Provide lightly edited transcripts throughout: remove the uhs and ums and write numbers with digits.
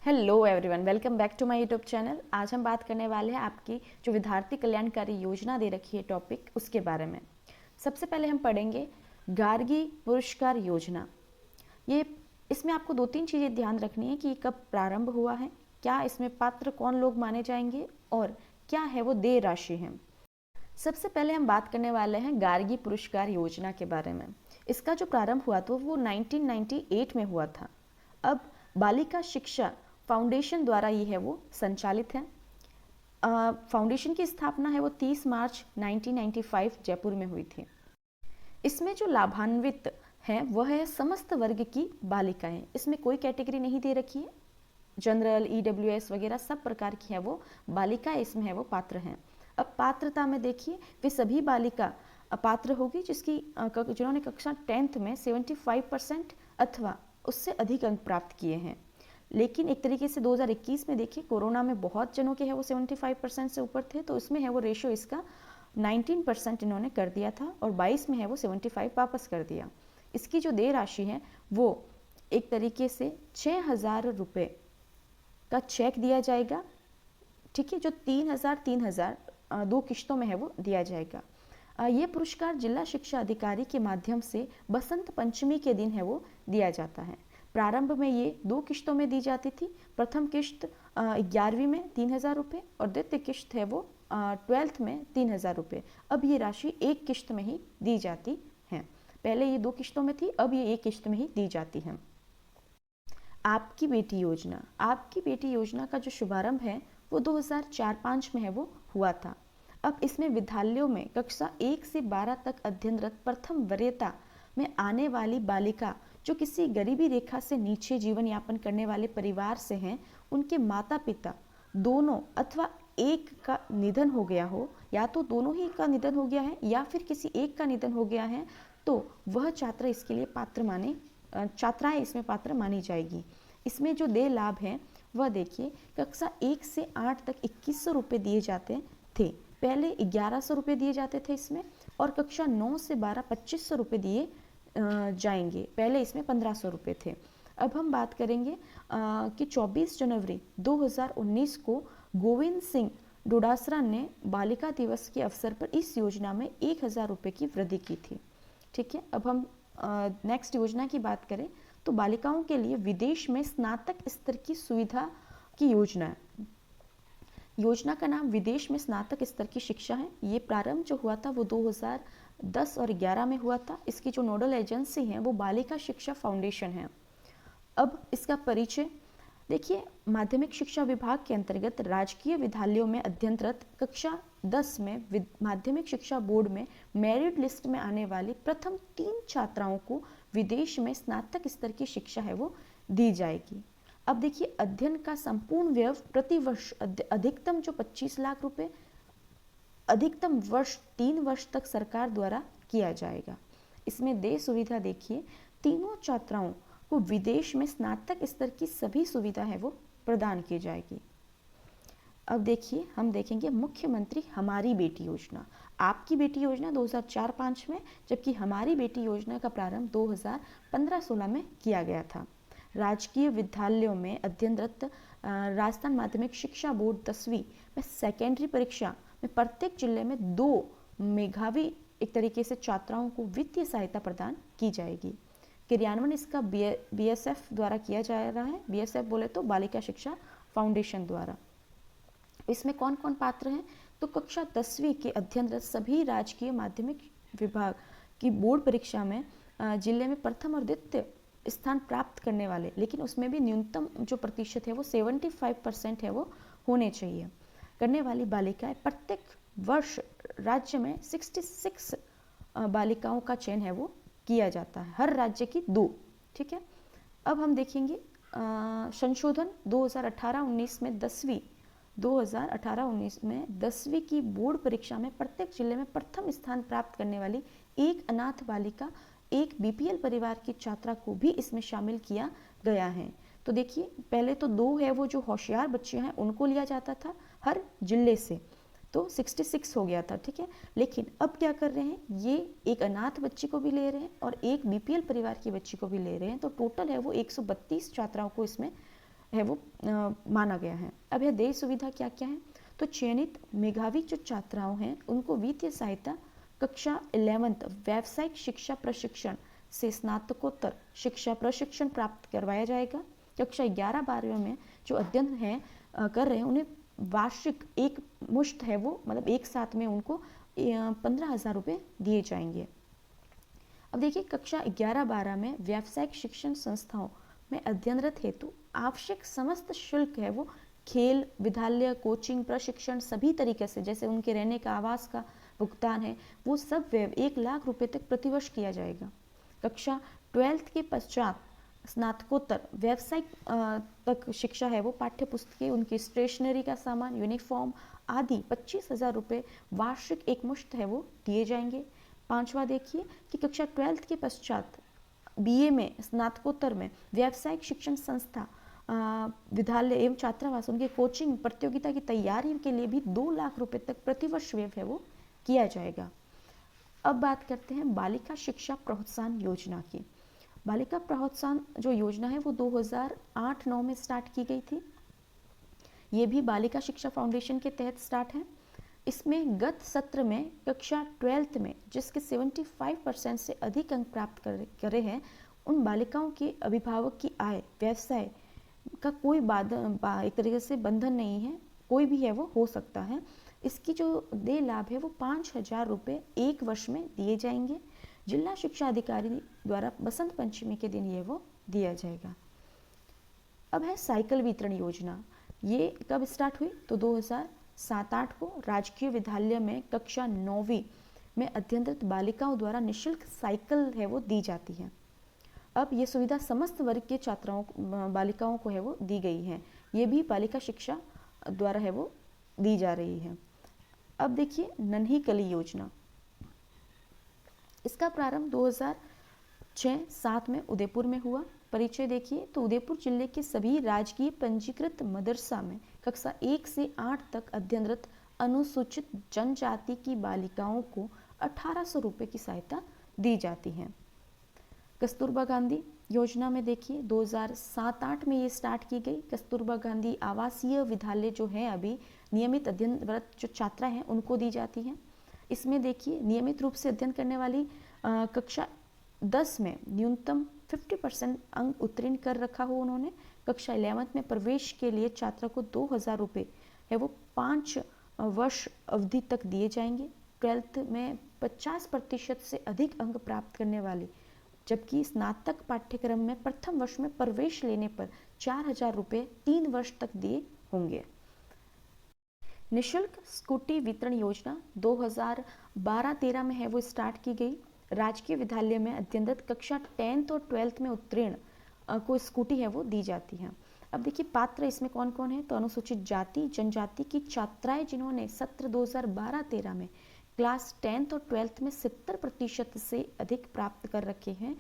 Hello everyone, welcome back to my YouTube channel. आज हम बात करने वाले हैं आपकी जो विद्यार्थी कल्याणकारी योजना दे रखी है टॉपिक, उसके बारे में। सबसे पहले हम पढ़ेंगे गार्गी पुरस्कार योजना। ये इसमें आपको दो तीन चीज़ें ध्यान रखनी है कि कब प्रारंभ हुआ है, क्या इसमें पात्र कौन लोग माने जाएंगे और क्या है वो देय राशि है। सबसे पहले हम बात करने वाले हैं गार्गी पुरस्कार योजना के बारे में। इसका जो प्रारंभ हुआ था वो 1998 में हुआ था। अब बालिका शिक्षा फाउंडेशन द्वारा ये है वो संचालित है। फाउंडेशन की स्थापना है वो 30 मार्च 1995 जयपुर में हुई थी। इसमें जो लाभान्वित हैं वह है समस्त वर्ग की बालिकाएं। इसमें कोई कैटेगरी नहीं दे रखी है। जनरल, ईडब्ल्यूएस वगैरह सब प्रकार की है वो बालिकाएं इसमें है वो पात्र हैं। अब पात्रता में देखिए, वे सभी बालिका पात्र होगी जिन्होंने कक्षा 10th में 75% अथवा उससे अधिक अंक प्राप्त किए हैं। लेकिन एक तरीके से 2021 में देखिए, कोरोना में बहुत जनों के है वो 75% से ऊपर थे, तो इसमें है वो रेशियो इसका 19% इन्होंने कर दिया था और 22 में है वो 75 वापस कर दिया। इसकी जो देय राशि है वो एक तरीके से 6,000 रुपये का चेक दिया जाएगा। ठीक है, जो 3,000 दो किश्तों में है वो दिया जाएगा। ये पुरस्कार जिला शिक्षा अधिकारी के माध्यम से बसंत पंचमी के दिन है वो दिया जाता है। प्रारंभ में ये 2 किश्तों में दी जाती थी। प्रथम किश्त 11वीं में 3,000 रुपये और द्वितीय किश्त है वो 12th में 3,000 रुपये। अब ये राशि एक किश्त में ही दी जाती है। पहले ये 2 किश्तों में थी, अब ये एक किश्त में ही दी जाती है। आपकी बेटी योजना। आपकी बेटी योजना का जो शुभारंभ है वो 2004-05 में है वो हुआ था। अब इसमें विद्यालयों में कक्षा 1 से 12 तक अध्ययनरत प्रथम वरीयता में आने वाली बालिका जो किसी गरीबी रेखा से नीचे जीवन यापन करने वाले परिवार से हैं, उनके माता पिता दोनों अथवा एक का निधन हो गया हो, या तो दोनों ही का निधन हो गया है या फिर किसी एक का निधन हो गया है, तो वह छात्रा इसके लिए छात्राएं इसमें पात्र मानी जाएगी। इसमें जो देय लाभ है वह देखिए, कक्षा 1 से 8 तक 2100 रुपये दिए जाते थे। पहले 1100 रुपये दिए जाते थे इसमें, और कक्षा 9 से 12 2500 रुपये दिए जाएंगे। पहले इसमें 1500 रुपये थे। अब हम बात करेंगे कि 24 जनवरी 2019 को गोविंद सिंह डोडासरा ने बालिका दिवस के अवसर पर इस योजना में 1,000 रुपये की वृद्धि की थी। ठीक है, अब हम नेक्स्ट योजना की बात करें तो बालिकाओं के लिए विदेश में स्नातक स्तर की सुविधा की योजना है। योजना का नाम विदेश में स्नातक स्तर की शिक्षा है। ये प्रारंभ जो हुआ था वो 2010 और 11 में हुआ था। इसकी जो नोडल एजेंसी है वो बालिका शिक्षा फाउंडेशन है। अब इसका परिचय देखिए, माध्यमिक शिक्षा विभाग के अंतर्गत राजकीय विद्यालयों में अध्ययनरत कक्षा 10 में माध्यमिक शिक्षा बोर्ड में मेरिट लिस्ट में आने वाली प्रथम 3 छात्राओं को विदेश में स्नातक स्तर की शिक्षा है वो दी जाएगी। अब देखिए, अध्ययन का संपूर्ण व्यय प्रति वर्ष अधिकतम जो 25 लाख रुपए अधिकतम वर्ष 3 वर्ष तक सरकार द्वारा किया जाएगा। इसमें देय सुविधा देखिए, तीनों छात्राओं को विदेश में स्नातक स्तर की सभी सुविधा है वो प्रदान की जाएगी। अब देखिए, हम देखेंगे मुख्यमंत्री हमारी बेटी योजना। आपकी बेटी योजना 2004-05 में, जबकि हमारी बेटी योजना का प्रारंभ 2015-16 में किया गया था। राजकीय विद्यालयों में अध्ययनरत राजस्थान माध्यमिक शिक्षा बोर्ड 10वीं में सेकेंडरी परीक्षा में प्रत्येक जिले में 2 मेधावी एक तरीके से छात्राओं को वित्तीय सहायता प्रदान की जाएगी। क्रियान्वयन इसका BSF द्वारा किया जा रहा है। BSF बोले तो बालिका शिक्षा फाउंडेशन द्वारा। इसमें कौन कौन पात्र हैं, तो कक्षा 10वीं के अध्ययनरत सभी राजकीय माध्यमिक विभाग की बोर्ड परीक्षा में जिले में प्रथम और द्वितीय स्थान प्राप्त करने वाले, लेकिन उसमें भी न्यूनतम जो प्रतिशत है वो 75% है वो होने चाहिए, करने वाली बालिकाएं प्रत्येक वर्ष राज्य में 66 बालिकाओं का चयन है वो किया जाता है, हर राज्य की 2। ठीक है, अब हम देखेंगे संशोधन 2018-19 में 2018-19 में 10वीं की बोर्ड परीक्षा में प्रत्येक जिले में प्रथम स्थान प्राप्त करने वाली एक अनाथ बालिका, एक BPL परिवार की छात्रा को भी इसमें शामिल किया गया है। तो देखिए, पहले तो 2 है वो जो होशियार बच्चे हैं उनको लिया जाता था हर जिले से, तो 66 हो गया था। ठीक है, लेकिन अब क्या कर रहे हैं, ये एक अनाथ बच्ची को भी ले रहे हैं और एक BPL परिवार की बच्ची को भी ले रहे हैं, तो टोटल है वो 132 छात्राओं को इसमें है वो माना गया है। अब यह देय सुविधा क्या क्या है, तो चयनित मेधावी जो छात्राओं हैं उनको वित्तीय सहायता कक्षा 11th व्यावसायिक शिक्षा प्रशिक्षण से स्नातकोत्तर शिक्षा प्रशिक्षण प्राप्त करवाया जाएगा। कक्षा 11-12 में जो अध्ययन है कर रहे हैं उन्हें वार्षिक एक मुश्त है वो मतलब एक साथ में उनको 15,000 रुपये दिए जाएंगे। अब देखिए कक्षा 11-12 में व्यावसायिक शिक्षण संस्थाओं में अध्ययनरत हेतु आवश्यक समस्त शुल्क है वो खेल विद्यालय कोचिंग प्रशिक्षण सभी तरीके से, जैसे उनके रहने का आवास का भुगतान है वो सब 1 लाख रुपए तक प्रतिवर्ष किया जाएगा। कक्षा 12th के पश्चात स्नातकोत्तर व्यावसायिक तक शिक्षा है वो पाठ्य पुस्तकें उनकी स्टेशनरी का सामान यूनिफॉर्म आदि 25,000 रुपये वार्षिक एक मुश्त है वो दिए जाएंगे। 5वां देखिए कि कक्षा 12th के पश्चात बीए में स्नातकोत्तर में व्यावसायिक शिक्षण संस्था विद्यालय एवं छात्रावास उनके कोचिंग प्रतियोगिता की तैयारी के लिए भी 2 लाख रुपए तक प्रतिवर्ष व्यय है वो किया जाएगा। अब बात करते हैं बालिका शिक्षा प्रोत्साहन योजना की। बालिका प्रोत्साहन जो योजना है वो 2008-9 में स्टार्ट की गई थी। ये भी बालिका शिक्षा फाउंडेशन के तहत स्टार्ट है। इसमें गत सत्र में कक्षा 12th में जिसके 75% से अधिक अंक प्राप्त करे हैं उन बालिकाओं के अभिभावक की आय व्यवसाय का कोई एक तरीके से बंधन नहीं है, कोई भी है वो हो सकता है। इसकी जो देय लाभ है वो 5,000 रुपये एक वर्ष में दिए जाएंगे। जिला शिक्षा अधिकारी द्वारा बसंत पंचमी के दिन ये वो दिया जाएगा। अब है साइकिल वितरण योजना। ये कब स्टार्ट हुई, तो 2007-8 को राजकीय विद्यालय में कक्षा 9वीं में अध्ययनरत बालिकाओं द्वारा निःशुल्क साइकिल है वो दी जाती है। अब ये सुविधा समस्त वर्ग के छात्राओं बालिकाओं को है वो दी गई है। ये भी बालिका शिक्षा द्वारा है वो दी जा रही है। अब देखिए नन्ही कली योजना, इसका प्रारंभ 2006-7 में उदयपुर में हुआ। परिचय देखिए तो उदयपुर जिले के सभी राजकीय पंजीकृत मदरसा में कक्षा 1 से 8 तक अध्ययनरत अनुसूचित जनजाति की बालिकाओं को 1,800 रुपये की सहायता दी जाती है। कस्तूरबा गांधी योजना में देखिए 2007-8 में ये स्टार्ट की गई। कस्तूरबा गांधी आवासीय विद्यालय जो है अभी नियमित अध्ययनरत जो छात्रा हैं उनको दी जाती हैं। इसमें देखिए नियमित रूप से अध्ययन करने वाली कक्षा 10 में न्यूनतम 50% अंक उत्तीर्ण कर रखा हो उन्होंने। कक्षा 11th में प्रवेश के लिए छात्रा को 2,000 रुपये है वो 5 वर्ष अवधि तक दिए जाएंगे। 12th में 50% से अधिक अंक प्राप्त करने वाली, जबकि स्नातक पाठ्यक्रम में प्रथम वर्ष में प्रवेश लेने पर 4,000 रुपये 3 वर्ष तक दिए होंगे। निःशुल्क स्कूटी वितरण योजना 2012-13 में है वो स्टार्ट की गई। राजकीय विद्यालय में अध्ययनरत कक्षा 10th और 12th में उत्तीर्ण को स्कूटी है वो दी जाती है। अब देखिए पात्र इसमें कौन कौन है, तो अनुसूचित जाति जनजाति की छात्राएं जिन्होंने सत्र 2012-13 में क्लास 10th और 12th में 70% से अधिक प्राप्त कर रखे हैं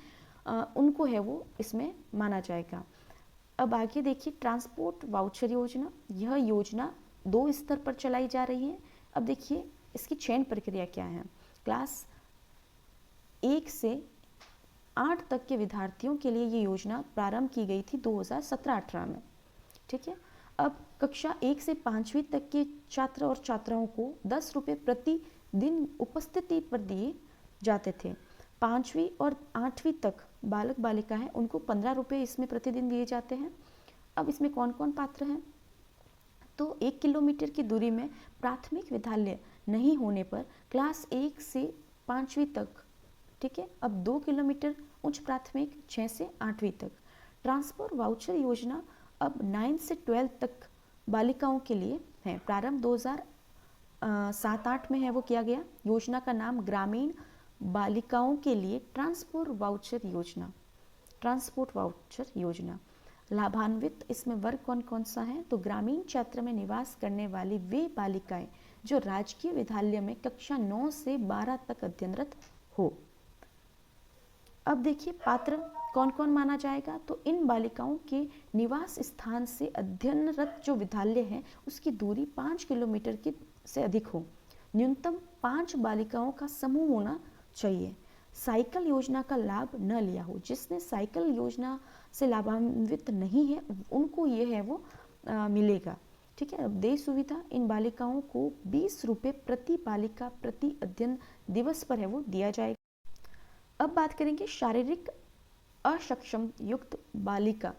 उनको है वो इसमें माना जाएगा। अब आगे देखिए ट्रांसपोर्ट वाउचर योजना। यह योजना 2 स्तर पर चलाई जा रही है। अब देखिए इसकी चयन प्रक्रिया क्या है। क्लास 1 से 8 तक के विद्यार्थियों के लिए ये योजना प्रारंभ की गई थी 2017-18 में, ठीक है। अब कक्षा 1 से 5वीं तक के छात्र और छात्राओं को 10 रुपये प्रति दिन उपस्थिति पर दिए जाते थे। 5वीं और 8वीं तक बालक बालिका हैं उनको 15 रुपये इसमें प्रतिदिन दिए जाते हैं। अब इसमें कौन कौन पात्र हैं, तो 1 किलोमीटर की दूरी में प्राथमिक विद्यालय नहीं होने पर क्लास 1 से 5वीं तक, ठीक है। अब 2 किलोमीटर उच्च प्राथमिक 6 से 8वीं तक। ट्रांसपोर्ट वाउचर योजना अब 9 से 12 तक बालिकाओं के लिए है। प्रारंभ 2007-8 में है वो किया गया। योजना का नाम ग्रामीण बालिकाओं के लिए ट्रांसपोर्ट वाउचर योजना। लाभान्वित इसमें वर्ग कौन कौन सा है, तो ग्रामीण क्षेत्र में निवास करने वाली वे बालिकाएं जो राजकीय विद्यालय में कक्षा 9 से 12 तक अध्ययनरत हो। अब देखिए पात्र कौन कौन माना जाएगा, तो इन बालिकाओं के निवास स्थान से अध्ययनरत जो विद्यालय है उसकी दूरी 5 किलोमीटर की से अधिक हो। न्यूनतम 5 बालिकाओं का समूह होना चाहिए। साइकिल योजना का लाभ न लिया हो, जिसने साइकिल योजना से लाभान्वित नहीं है उनको ये है वो मिलेगा। ठीक है। अब देय सुविधा इन बालिकाओं को 20 रुपये प्रति बालिका प्रति अध्ययन दिवस पर है वो दिया जाएगा। अब बात करेंगे शारीरिक अक्षम युक्त बालिका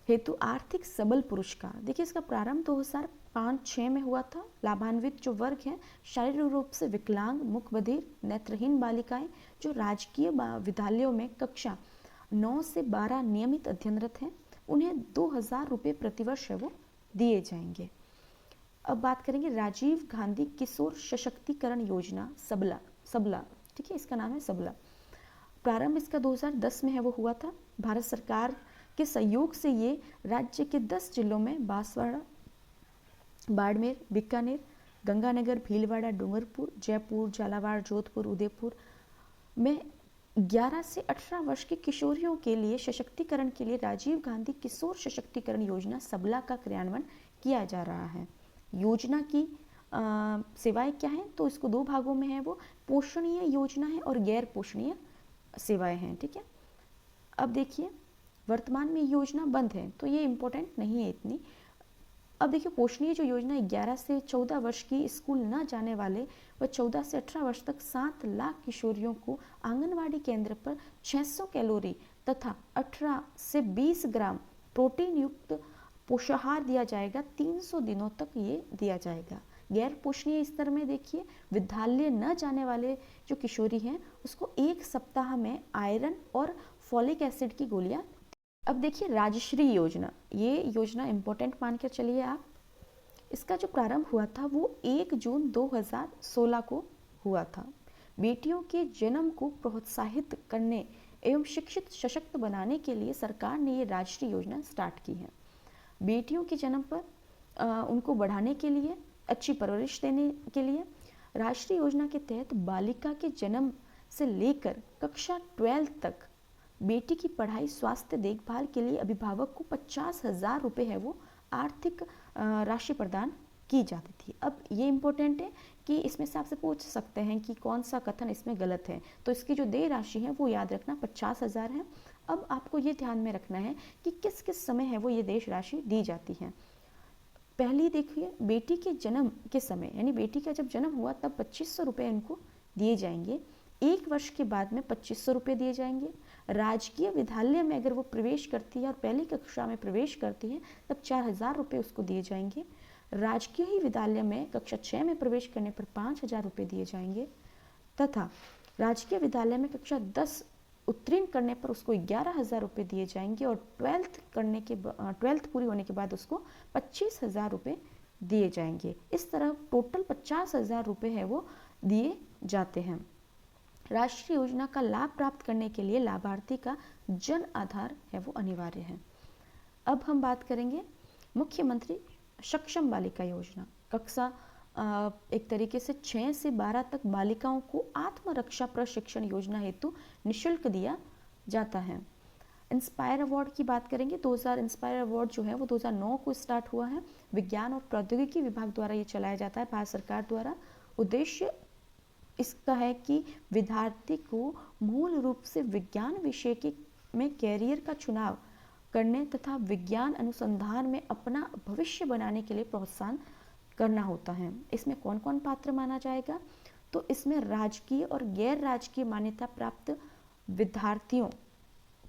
हेतु आर्थिक सबल पुरस्कार। देखिए इसका प्रारंभ 2005-06 में हुआ था। लाभान्वित जो वर्ग हैं शारीरिक रूप से विकलांग, मुख बधिर, नेत्रहीन बालिकाएं जो राजकीय विद्यालयों में कक्षा 9 से 12 नियमित अध्ययनरत हैं, उन्हें 2000 रुपये प्रतिवर्ष है वो दिए जाएंगे। अब बात करेंगे राजीव गांधी किशोर सशक्तिकरण योजना सबला। ठीक है, इसका नाम है सबला। प्रारंभ इसका 2010 में है वो हुआ था। भारत सरकार के सहयोग से ये राज्य के 10 जिलों में बांसवाड़ा, बाड़मेर, बीकानेर, गंगानगर, भीलवाड़ा, डूंगरपुर, जयपुर, झालावाड़, जोधपुर, उदयपुर में 11 से 18 वर्ष की किशोरियों के लिए सशक्तिकरण के लिए राजीव गांधी किशोर सशक्तिकरण योजना सबला का क्रियान्वयन किया जा रहा है। योजना की सेवाएं क्या हैं, तो इसको 2 भागों में है वो पोषणीय योजना है और गैर पोषणीय सेवाएं हैं। ठीक है। अब देखिए वर्तमान में योजना बंद है तो ये इम्पोर्टेंट नहीं है इतनी। अब देखिए पोषणीय जो योजना 11 से 14 वर्ष की स्कूल न जाने वाले व 14 से 18 वर्ष तक 7 लाख किशोरियों को आंगनवाड़ी केंद्र पर 600 कैलोरी तथा 18 से 20 ग्राम प्रोटीन युक्त पोषाहार दिया जाएगा। 300 दिनों तक ये दिया जाएगा। गैर पोषणीय स्तर में देखिए विद्यालय न जाने वाले जो किशोरी हैं उसको 1 सप्ताह में आयरन और फॉलिक एसिड की गोलियां। अब देखिए राजश्री योजना, ये योजना इम्पोर्टेंट मान कर चलिए आप। इसका जो प्रारंभ हुआ था वो 1 जून 2016 को हुआ था। बेटियों के जन्म को प्रोत्साहित करने एवं शिक्षित सशक्त बनाने के लिए सरकार ने ये राजश्री योजना स्टार्ट की है। बेटियों के जन्म पर उनको बढ़ाने के लिए, अच्छी परवरिश देने के लिए राष्ट्रीय योजना के तहत बालिका के जन्म से लेकर कक्षा 12 तक बेटी की पढ़ाई, स्वास्थ्य देखभाल के लिए अभिभावक को 50,000 रुपये है वो आर्थिक राशि प्रदान की जाती थी। अब ये इम्पोर्टेंट है कि इसमें से आपसे पूछ सकते हैं कि कौन सा कथन इसमें गलत है, तो इसकी जो देय राशि है वो याद रखना 50,000 है। अब आपको ये ध्यान में रखना है कि किस किस समय है वो ये देय राशि दी जाती है। पहली देखिए बेटी के जन्म के समय, यानी बेटी का जब जन्म हुआ तब 2500 रुपये उनको दिए जाएंगे। 1 वर्ष के बाद में 2500 रुपये दिए जाएंगे। राजकीय विद्यालय में अगर वो प्रवेश करती है और पहली कक्षा में प्रवेश करती है तब 4000 रुपये उसको दिए जाएंगे। राजकीय ही विद्यालय में कक्षा 6 में प्रवेश करने पर 5000 रुपये दिए जाएंगे तथा राजकीय विद्यालय में कक्षा 10 उत्तीर्ण करने पर उसको 11,000 रुपये दिए जाएंगे और 12th पूरी होने के बाद उसको 25,000 रुपये दिए जाएंगे। इस तरह टोटल 50,000 रुपये है वो दिए जाते हैं। राष्ट्रीय योजना का लाभ प्राप्त करने के लिए लाभार्थी का जन आधार है वो अनिवार्य है। अब हम बात करेंगे मुख्यमंत्री सक्षम बालिका योजना। कक्षा एक तरीके से 6 से 12 तक बालिकाओं को आत्मरक्षा प्रशिक्षण योजना हेतु निःशुल्क दिया जाता है। इंस्पायर अवार्ड की बात करेंगे। 2000 इंस्पायर अवार्ड जो है वो 2009 को स्टार्ट हुआ है। विज्ञान और प्रौद्योगिकी विभाग द्वारा ये चलाया जाता है, भारत सरकार द्वारा। उद्देश्य इसका है कि विद्यार्थी को मूल रूप से विज्ञान विषय में कैरियर का चुनाव करने तथा विज्ञान अनुसंधान में अपना भविष्य बनाने के लिए प्रोत्साहन करना होता है। इसमें कौन कौन पात्र माना जाएगा, तो इसमें राजकीय और गैर राजकीय मान्यता प्राप्त विद्यार्थियों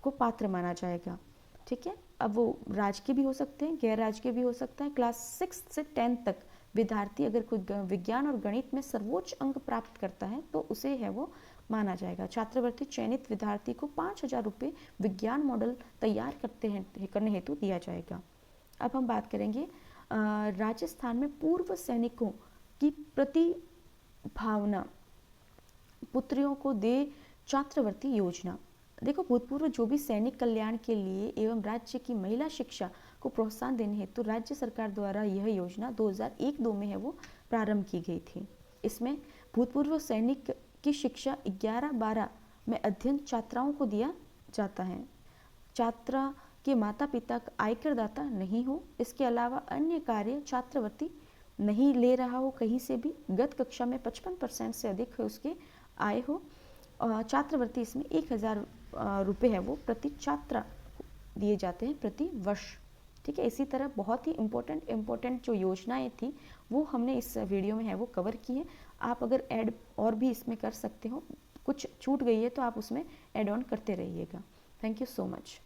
को पात्र माना जाएगा। ठीक है। अब वो राजकीय भी हो सकते हैं, गैर राजकीय भी हो सकता है। क्लास 6 से 10 तक विद्यार्थी अगर कोई विज्ञान और गणित में सर्वोच्च अंक प्राप्त करता है तो उसे है वो माना जाएगा। छात्रवृत्ति चयनित विद्यार्थी को 5,000 रुपये विज्ञान मॉडल तैयार करने हेतु दिया जाएगा। अब हम बात करेंगे राजस्थान में पूर्व सैनिकों की प्रतिभावना पुत्रियों को दे छात्रवृत्ति योजना। देखो भूतपूर्व जो भी सैनिक कल्याण के लिए एवं राज्य की महिला शिक्षा को प्रोत्साहन देने हेतु राज्य सरकार द्वारा यह योजना 2001-2 में है वो प्रारंभ की गई थी। इसमें भूतपूर्व सैनिक की शिक्षा 11-12 में अध्ययन छात्राओं को दिया जाता है। छात्रा के माता पिता का आयकरदाता नहीं हो, इसके अलावा अन्य कार्य छात्रवृत्ति नहीं ले रहा हो कहीं से भी, गत कक्षा में 55% से अधिक है उसके आय हो, छात्रवृत्ति इसमें 1000 रुपये है वो प्रति छात्रा दिए जाते हैं प्रति वर्ष। ठीक है, इसी तरह बहुत ही इम्पोर्टेंट जो योजनाएं थी वो हमने इस वीडियो में है वो कवर की है। आप अगर ऐड और भी इसमें कर सकते हो, कुछ छूट गई है तो आप उसमें ऐड ऑन करते रहिएगा। Thank you so much.